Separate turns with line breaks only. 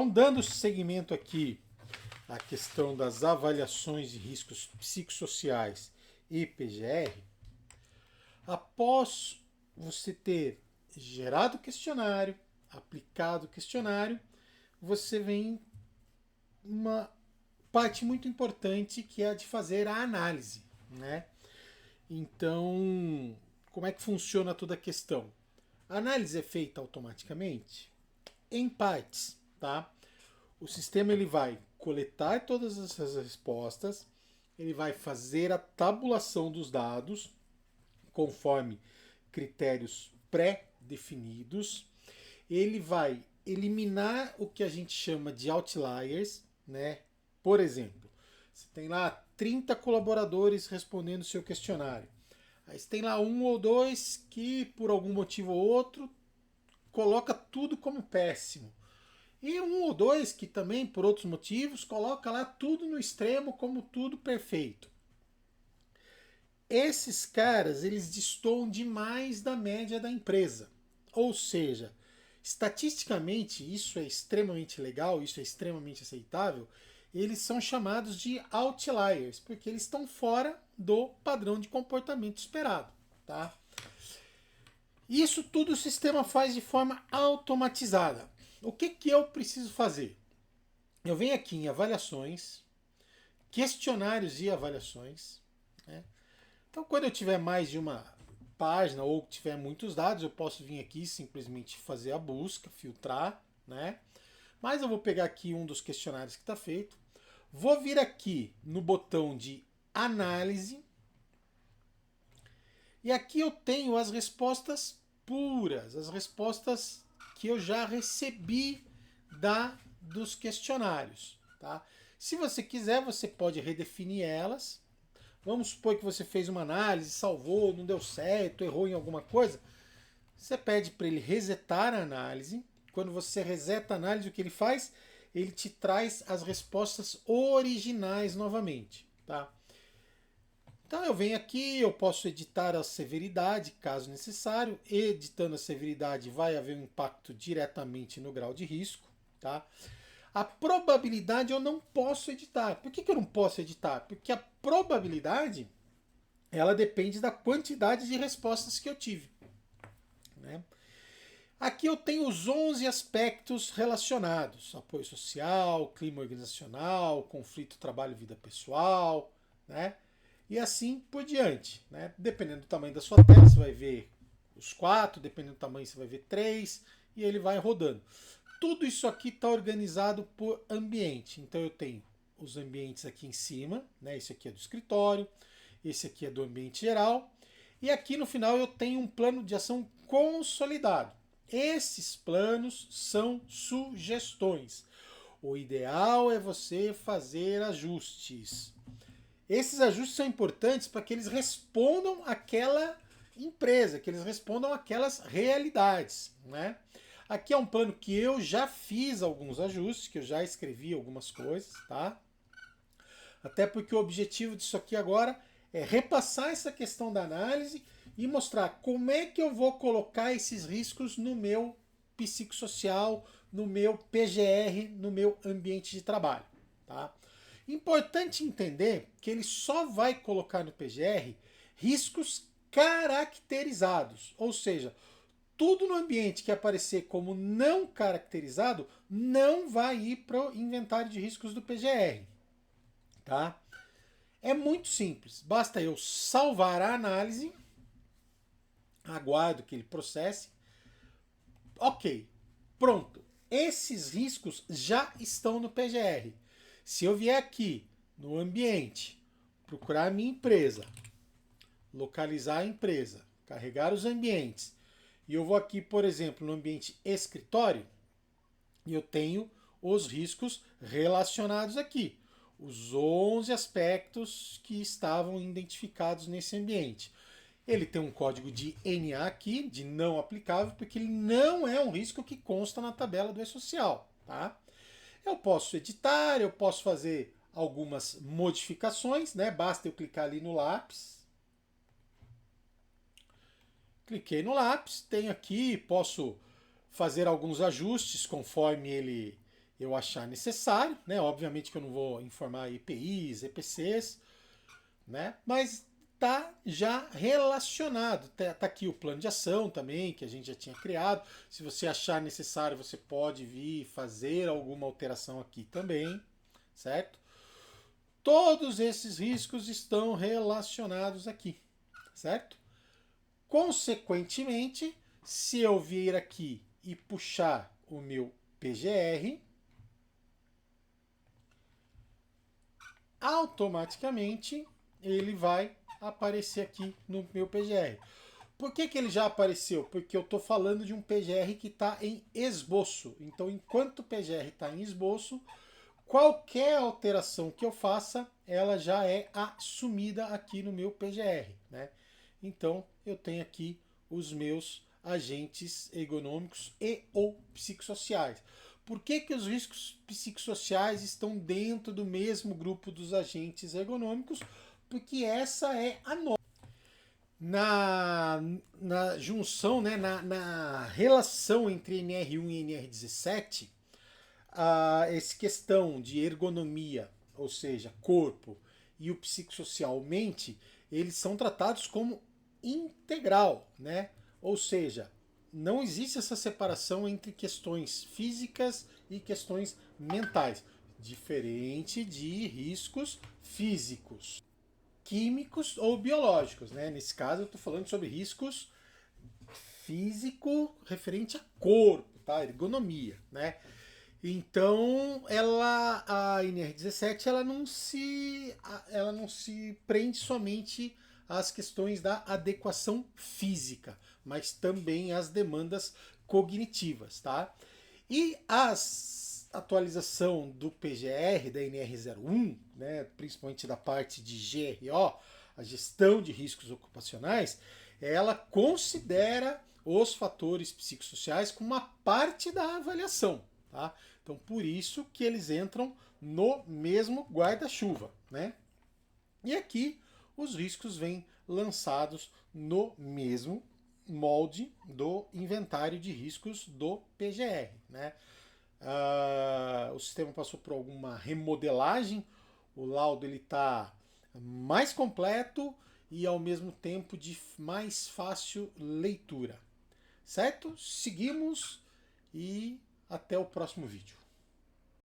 Então, dando seguimento aqui à questão das avaliações de riscos psicossociais e PGR, após você ter gerado o questionário, aplicado o questionário, você vem uma parte muito importante que é a de fazer a análise, né? Então, como é que funciona toda a questão? A análise é feita automaticamente em partes, tá? O sistema ele vai coletar todas essas respostas, ele vai fazer a tabulação dos dados conforme critérios pré-definidos, ele vai eliminar o que a gente chama de outliers, né? Por exemplo, você tem lá 30 colaboradores respondendo o seu questionário. Aí você tem lá um ou dois que, por algum motivo ou outro, coloca tudo como péssimo. E um ou dois que também, por outros motivos, coloca lá tudo no extremo como tudo perfeito. Esses caras, eles destoam demais da média da empresa. Ou seja, estatisticamente, isso é extremamente legal, isso é extremamente aceitável, eles são chamados de outliers, porque eles estão fora do padrão de comportamento esperado. Tá? Isso tudo o sistema faz de forma automatizada. O que eu preciso fazer? Eu venho aqui em avaliações, questionários e avaliações. Né? Então, quando eu tiver mais de uma página ou tiver muitos dados, eu posso vir aqui simplesmente fazer a busca, filtrar, né? Mas eu vou pegar aqui um dos questionários que está feito, vou vir aqui no botão de análise e aqui eu tenho as respostas puras, as respostas que eu já recebi dos questionários, tá? Se você quiser, você pode redefinir elas. Vamos supor que você fez uma análise, salvou, não deu certo, errou em alguma coisa. Você pede para ele resetar a análise. Quando você reseta a análise, o que ele faz? Ele te traz as respostas originais novamente. Tá? Então eu venho aqui, eu posso editar a severidade, caso necessário. Editando a severidade vai haver um impacto diretamente no grau de risco. Tá? A probabilidade eu não posso editar. Por que eu não posso editar? Porque a probabilidade ela depende da quantidade de respostas que eu tive. Né? Aqui eu tenho os 11 aspectos relacionados: apoio social, clima organizacional, conflito trabalho-vida pessoal, né? E assim por diante. Né? Dependendo do tamanho da sua tela, você vai ver os 4, dependendo do tamanho, você vai ver 3, e ele vai rodando. Tudo isso aqui está organizado por ambiente. Então eu tenho os ambientes aqui em cima, né? Esse aqui é do escritório, esse aqui é do ambiente geral, e aqui no final eu tenho um plano de ação consolidado. Esses planos são sugestões. O ideal é você fazer ajustes. Esses ajustes são importantes para que eles respondam àquela empresa, que eles respondam àquelas realidades, né? Aqui é um plano que eu já fiz alguns ajustes, que eu já escrevi algumas coisas, tá? Até porque o objetivo disso aqui agora é repassar essa questão da análise e mostrar como é que eu vou colocar esses riscos no meu psicossocial, no meu PGR, no meu ambiente de trabalho, tá? Importante entender que ele só vai colocar no PGR riscos caracterizados, ou seja, tudo no ambiente que aparecer como não caracterizado não vai ir para o inventário de riscos do PGR. Tá? É muito simples. Basta eu salvar a análise, aguardo que ele processe. Ok, pronto. Esses riscos já estão no PGR. Se eu vier aqui no ambiente, procurar a minha empresa, localizar a empresa, carregar os ambientes, e eu vou aqui, por exemplo, no ambiente escritório, e eu tenho os riscos relacionados aqui. Os 11 aspectos que estavam identificados nesse ambiente. Ele tem um código de NA aqui, de não aplicável, porque ele não é um risco que consta na tabela do E-Social. Tá? Eu posso editar, eu posso fazer algumas modificações, né? Basta eu clicar ali no lápis. Cliquei no lápis, tenho aqui, posso fazer alguns ajustes conforme eu achar necessário, né? Obviamente que eu não vou informar EPIs, EPCs, né? Mas tá já relacionado. Tá aqui o plano de ação também, que a gente já tinha criado. Se você achar necessário, você pode vir fazer alguma alteração aqui também, certo? Todos esses riscos estão relacionados aqui, certo? Consequentemente, se eu vir aqui e puxar o meu PGR, automaticamente ele vai aparecer aqui no meu PGR. Por que ele já apareceu? Porque eu estou falando de um PGR que está em esboço. Então, enquanto o PGR está em esboço, qualquer alteração que eu faça, ela já é assumida aqui no meu PGR, né? Então, eu tenho aqui os meus agentes ergonômicos e ou psicossociais. Por que os riscos psicossociais estão dentro do mesmo grupo dos agentes ergonômicos? Porque essa é a norma. Na junção, né, na relação entre NR1 e NR17, essa questão de ergonomia, ou seja, corpo, e o psicossocial mente, eles são tratados como integral, né? Ou seja, não existe essa separação entre questões físicas e questões mentais, diferente de riscos físicos, químicos ou biológicos, né? Nesse caso eu estou falando sobre riscos físico referente a corpo, tá? Ergonomia, né? Então, a NR17 ela não se prende somente às questões da adequação física, mas também às demandas cognitivas, tá? E a atualização do PGR, da NR01, né, principalmente da parte de GRO, a gestão de riscos ocupacionais, ela considera os fatores psicossociais como uma parte da avaliação, tá? Então, por isso que eles entram no mesmo guarda-chuva, né? E aqui os riscos vêm lançados no mesmo molde do inventário de riscos do PGR, né? O sistema passou por alguma remodelagem, o laudo ele está mais completo e ao mesmo tempo de mais fácil leitura. Certo? Seguimos e até o próximo vídeo.